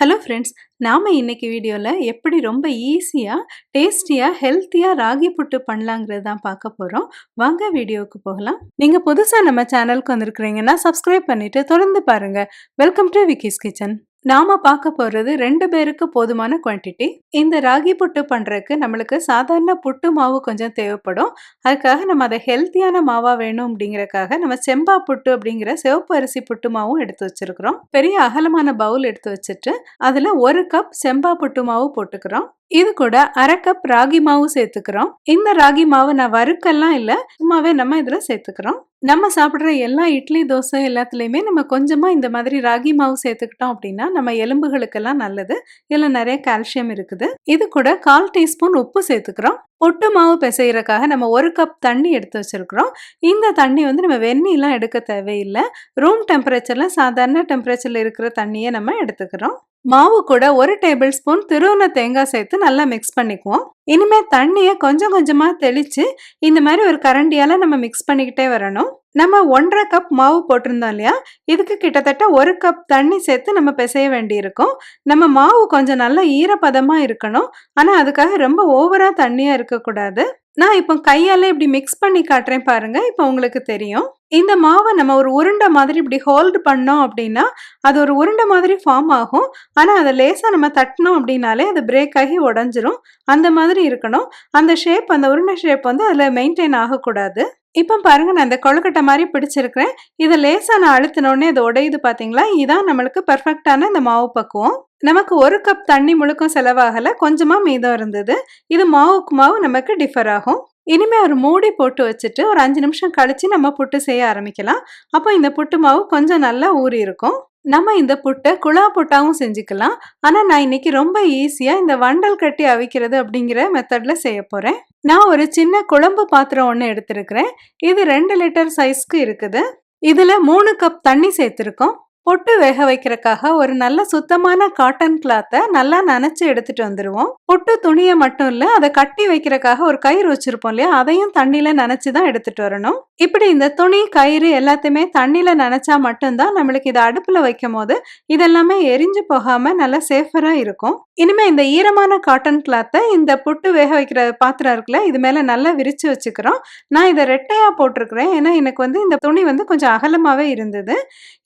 Hello friends, நாம இன்னைக்கு வீடியோல எப்படி ரொம்ப ஈஸியா, டேஸ்டியா, ஹெல்த்தியா ராகி புட்டு பண்ணலாங்கிறது தான் பார்க்க போறோம். வாங்க வீடியோவுக்கு போகலாம். நீங்க புதுசா நம்ம சேனலுக்கு வந்திருக்கிறீங்கன்னா சப்ஸ்கிரைப் பண்ணிட்டு தொடர்ந்து பாருங்க. Welcome to Vicky's kitchen. நாம பார்க்க போறது 2 பேருக்கு போதுமான குவான்டிட்டி. இந்த ராகி புட்டு பண்றதுக்கு நம்மளுக்கு சாதாரண புட்டு மாவு கொஞ்சம் தேவைப்படும். அதுக்காக நம்ம அதை ஹெல்த்தியான மாவா வேணும் அப்படிங்கறக்காக நம்ம செம்பா புட்டு அப்படிங்கிற சிவப்பு அரிசி புட்டு மாவும் எடுத்து வச்சிருக்கிறோம். பெரிய அகலமான பவுல் எடுத்து வச்சுட்டு அதுல 1 கப் செம்பா புட்டு மாவு போட்டுக்கிறோம். இது கூட 1/2 கப் ராகி மாவு சேர்த்துக்கிறோம். இந்த ராகி மாவு நான் வறுக்கெல்லாம் இல்ல, சும்மாவே நம்ம இதுல சேர்த்துக்கிறோம். நம்ம சாப்பிடுற எல்லா இட்லி, தோசை எல்லாத்துலயுமே நம்ம கொஞ்சமா இந்த மாதிரி ராகி மாவு சேர்த்துக்கிட்டோம் அப்படின்னா நம்ம எலும்புகளுக்கெல்லாம் நல்லது. இதுல நிறைய கால்சியம் இருக்குது. இது கூட 1/4 டீஸ்பூன் உப்பு சேர்த்துக்கிறோம். புட்டு மாவு பிசையறதுக்காக நம்ம 1 கப் தண்ணி எடுத்து வச்சிருக்கிறோம். இந்த தண்ணி நம்ம வெந்நீர்லாம் எடுக்க தேவையில்லை. ரூம் டெம்பரேச்சர்ல சாதாரண டெம்பரேச்சர்ல இருக்கிற தண்ணியை நம்ம எடுத்துக்கிறோம். மாவு கூட 1 டேபிள் ஸ்பூன் திருவுன தேங்காய் சேர்த்து நல்லா மிக்ஸ் பண்ணிக்குவோம். இனிமே தண்ணியை கொஞ்சம் கொஞ்சமா தெளிச்சு இந்த மாதிரி ஒரு கரண்டியால நம்ம மிக்ஸ் பண்ணிக்கிட்டே வரணும். நம்ம 1/2 கப் மாவு போட்டிருந்தோம் இல்லையா, இதுக்கு கிட்டத்தட்ட 1 கப் தண்ணி சேர்த்து நம்ம பிசைய வேண்டி இருக்கும். நம்ம மாவு கொஞ்சம் நல்ல ஈரப்பதமா இருக்கணும். ஆனா அதுக்காக ரொம்ப ஓவரா தண்ணியா இருக்கக்கூடாது. நான் இப்போ கையால இப்படி மிக்ஸ் பண்ணி காட்டுறேன் பாருங்க. இப்போ உங்களுக்கு தெரியும். இந்த மாவை நம்ம ஒரு உருண்டை மாதிரி இப்படி ஹோல்டு பண்ணோம் அப்படின்னா அது ஒரு உருண்டை மாதிரி ஃபார்ம் ஆகும். ஆனா அதை லேசா நம்ம தட்டினோம் அப்படின்னாலே அது பிரேக் ஆகி உடஞ்சிரும். அந்த மாதிரி இருக்கணும். அந்த ஷேப், அந்த உருண்டை ஷேப் அதுல மெயின்டைன் ஆகக்கூடாது. இப்போ பாருங்க, நான் இந்த கொழுக்கட்டை மாதிரி பிடிச்சிருக்கிறேன். இதை லேசா நான் அழுத்தினோடனே அது உடையுது பாத்தீங்களா? இதான் நம்மளுக்கு பெர்ஃபெக்டான இந்த மாவு பக்குவம். நமக்கு 1 கப் தண்ணி முழுக்கும் செலவாகல, கொஞ்சமா மீதம் இருந்தது. இது மாவுக்கு மாவு நமக்கு டிஃபர் ஆகும். இனிமே ஒரு மூடி போட்டு வச்சுட்டு ஒரு 5 நிமிஷம் கழிச்சு நம்ம புட்டு செய்ய ஆரம்பிக்கலாம். அப்போ இந்த புட்டு மாவு கொஞ்சம் நல்லா ஊறி இருக்கும். நம்ம இந்த புட்டை குழா புட்டாவும் செஞ்சுக்கலாம். ஆனா நான் இன்னைக்கு ரொம்ப ஈஸியா இந்த வண்டல் கட்டி அவிக்கிறது அப்படிங்கிற மெத்தட்ல செய்ய போறேன். நான் ஒரு சின்ன குழம்பு பாத்திரம் ஒன்று எடுத்திருக்கிறேன். இது 2 லிட்டர் சைஸ்க்கு இருக்குது. இதுல 3 கப் தண்ணி சேர்த்திருக்கோம். புட்டு வேக வைக்கிறதுக்காக ஒரு நல்ல சுத்தமான காட்டன் கிளாத்தை நல்லா நனைச்சு எடுத்துட்டு வந்துருவோம். புட்டு துணியை மட்டும் இல்ல, அதை கட்டி வைக்கிறதுக்காக ஒரு கயிறு வச்சிருப்போம் இல்லையா, அதையும் தண்ணியில நனைச்சுதான் எடுத்துட்டு வரணும். இப்படி இந்த துணி, கயிறு எல்லாத்தையுமே தண்ணியில நனைச்சா மட்டும்தான் நம்மளுக்கு இதை அடுப்புல வைக்கும் போது இதெல்லாமே எரிஞ்சு போகாம நல்லா சேஃபரா இருக்கும். இனிமே இந்த ஈரமான காட்டன் கிளாத்தை இந்த புட்டு வேக வைக்கிற பாத்திரம் இருக்குல்ல, இது மேல நல்லா விரிச்சு வச்சுக்கிறோம். நான் இதை ரெட்டையா போட்டிருக்கிறேன். ஏன்னா எனக்கு இந்த துணி கொஞ்சம் அகலமாவே இருந்தது.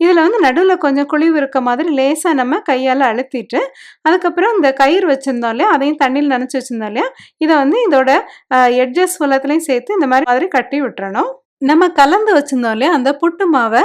இதுல நடுவில் கொஞ்சம் குழிவு இருக்க மாதிரி லேசா நம்ம கையால அழுத்திட்டு, அதுக்கப்புறம் இந்த கயிறு வச்சிருந்தோம் இல்லையா, அதையும் தண்ணியில் நனைச்சு வச்சிருந்தோம் இல்லையா, இதை இதோட எட்ஜஸ் ஃபுல்லத்துலையும் சேர்த்து இந்த மாதிரி கட்டி விட்டுறணும். நம்ம கலந்து வச்சிருந்தோம் இல்லையா, அந்த புட்டு மாவை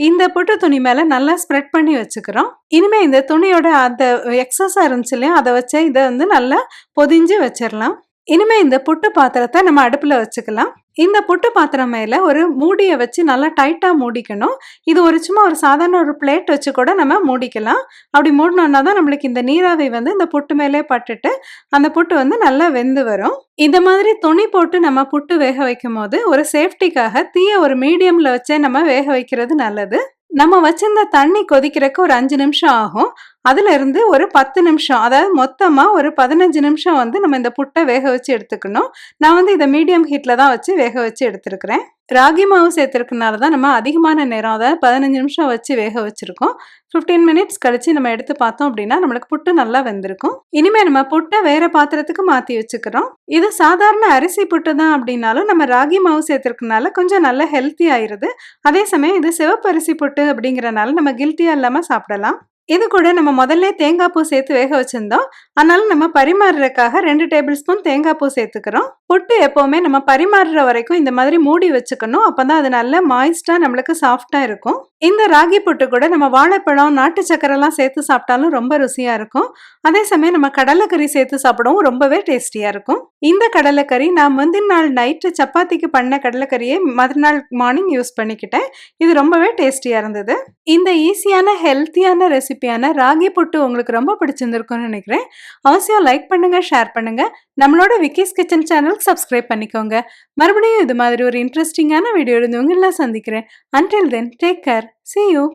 இந்த புட்டு துணி மேல நல்லா ஸ்ப்ரெட் பண்ணி வச்சுக்கிறோம். இனிமே இந்த துணியோட அந்த எக்ஸஸா இருந்துச்சு இல்லையா, அதை வச்சு இதை நல்லா பொதிஞ்சு வச்சிடலாம். இனிமே இந்த புட்டு பாத்திரத்தை நம்ம அடுப்புல வச்சுக்கலாம். இந்த புட்டு பாத்திரம் மேல ஒரு மூடியை வச்சு நல்லா டைட்டா மூடிக்கணும். இது சும்மா ஒரு சாதாரண ஒரு பிளேட் வச்சு கூட நம்ம மூடிக்கலாம். அப்படி மூடினோம்னா தான் நம்மளுக்கு இந்த நீராவி இந்த புட்டு மேலே பட்டுட்டு அந்த புட்டு நல்லா வெந்து வரும். இந்த மாதிரி துணி போட்டு நம்ம புட்டு வேக வைக்கும் போது ஒரு சேஃப்டிக்காக தீயை ஒரு மீடியம்ல வச்சே நம்ம வேக வைக்கிறது நல்லது. நம்ம வச்சிருந்த தண்ணி கொதிக்கிறதுக்கு ஒரு 5 நிமிஷம் ஆகும். அதுல இருந்து ஒரு 10 நிமிஷம், அதாவது மொத்தமா ஒரு 15 நிமிஷம் நம்ம இந்த புட்டை வேக வச்சு எடுத்துக்கணும். நான் இதை மீடியம் ஹீட்ல தான் வச்சு வேக வச்சு எடுத்துருக்கிறேன். ராகி மாவு சேர்த்துருக்கனால தான் நம்ம அதிகமான நேரம், அதாவது 15 நிமிஷம் வச்சு வேக வச்சிருக்கோம். 15 மினிட்ஸ் கழிச்சு நம்ம எடுத்து பார்த்தோம் அப்படின்னா நம்மளுக்கு புட்டு நல்லா வெந்திருக்கும். இனிமே நம்ம புட்டை வேற பாத்திரத்துக்கு மாத்தி வச்சுக்கிறோம். இது சாதாரண அரிசி புட்டு தான் அப்படின்னாலும் நம்ம ராகி மாவு சேர்த்துருக்கனால கொஞ்சம் நல்லா ஹெல்த்தி ஆயிருது. அதே சமயம் இது சிவப்பு அரிசி புட்டு அப்படிங்கறனால நம்ம கில்ட்டியா இல்லாம சாப்பிடலாம். இது கூட நம்ம முதல்ல தேங்காய் பூ சேர்த்து வேக வச்சிருந்தோம். அதனால நம்ம பரிமாறுறதுக்காக 2 டேபிள் ஸ்பூன் தேங்காய் பூ சேர்த்துக்கிறோம். புட்டு எப்பவுமே நம்ம பரிமாறுற வரைக்கும் இந்த மாதிரி மூடி வச்சுக்கணும். அப்பதான் அது நல்லா மாய்ஸ்டா நம்மளுக்கு சாஃப்டா இருக்கும். இந்த ராகி புட்டு கூட நம்ம வாழைப்பழம், நாட்டு சக்கரை எல்லாம் சேர்த்து சாப்பிட்டாலும் ரொம்ப ருசியா இருக்கும். அதே சமயம் நம்ம கடலைக்கறி சேர்த்து சாப்பிடவும் ரொம்பவே டேஸ்டியா இருக்கும். இந்த கடலைக்கறி நான் முந்தின நாள் நைட்டு சப்பாத்திக்கு பண்ண கடலைக்கறியை மறுநாள் மார்னிங் யூஸ் பண்ணிக்கிட்டேன். இது ரொம்பவே டேஸ்டியா இருந்தது. இந்த ஈஸியான ஹெல்த்தியான ரெசிபியான ராகி புட்டு உங்களுக்கு ரொம்ப பிடிச்சிருந்திருக்கும்னு நினைக்கிறேன். அவசியம் லைக் பண்ணுங்க, ஷேர் பண்ணுங்க. நம்மளோட விக்கிஸ் கிச்சன் சேனலுக்கு சப்ஸ்கிரைப் பண்ணிக்கோங்க. மறுபடியும் இது மாதிரி ஒரு இன்ட்ரெஸ்டிங்கான வீடியோ உங்களை சந்திக்கிறேன். Until then, take care. See you.